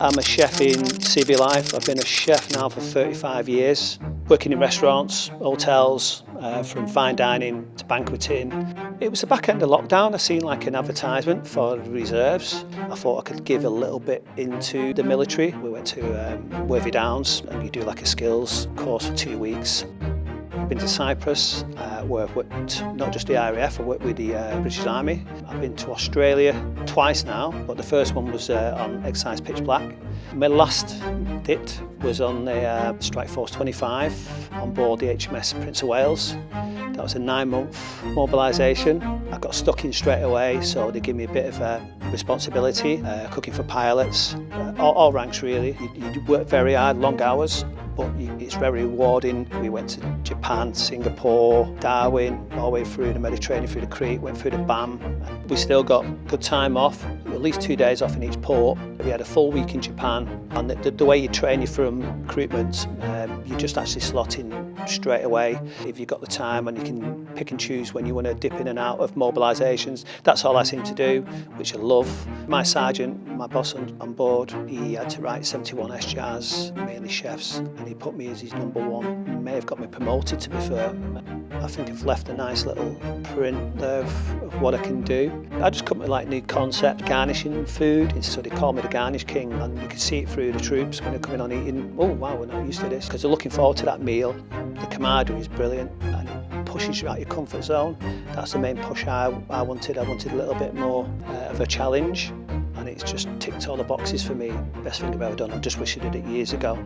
I'm a chef in CV life. I've been a chef now for 35 years, working in restaurants, hotels, from fine dining to banqueting. It was the back end of lockdown. I seen like an advertisement for Reserves. I thought I could give a little bit into the military. We went to Worthy Downs and you do like a skills course for 2 weeks. I've been to Cyprus, where I've worked not just the RAF, I worked with the British Army. I've been to Australia twice now, but the first one was on Exercise Pitch Black. My last DIT was on the Strike Force 25 on board the HMS Prince of Wales. That was a 9-month mobilisation. I got stuck in straight away, so they gave me a bit of responsibility, cooking for pilots, all ranks really. You work very hard, long hours, but it's very rewarding. We went to Japan, Singapore, Darwin, all the way through the Mediterranean, through the Crete, went through the BAM. We still got good time off, at least 2 days off in each port. We had a full week in Japan, and the way you train you from recruitment, you just actually slot in straight away. If you've got the time and you can pick and choose when you want to dip in and out of mobilisations, that's all I seem to do, which I love. My sergeant, my boss on board, he had to write 71 SJARs, mainly chefs, and he put me as his #1. He may have got me promoted, to be fair. I think I've left a nice little print there of what I can do. I just come with like new concept, garnishing food, so they call me the Garnish King, and you can see it through the troops when they're coming on eating. Oh wow, we're not used to this, because they're looking forward to that meal. The camaraderie is brilliant, and it pushes you out your comfort zone. That's the main push I wanted. I wanted a little bit more of a challenge, and it's just ticked all the boxes for me. Best thing I've ever done. I just wish I did it years ago.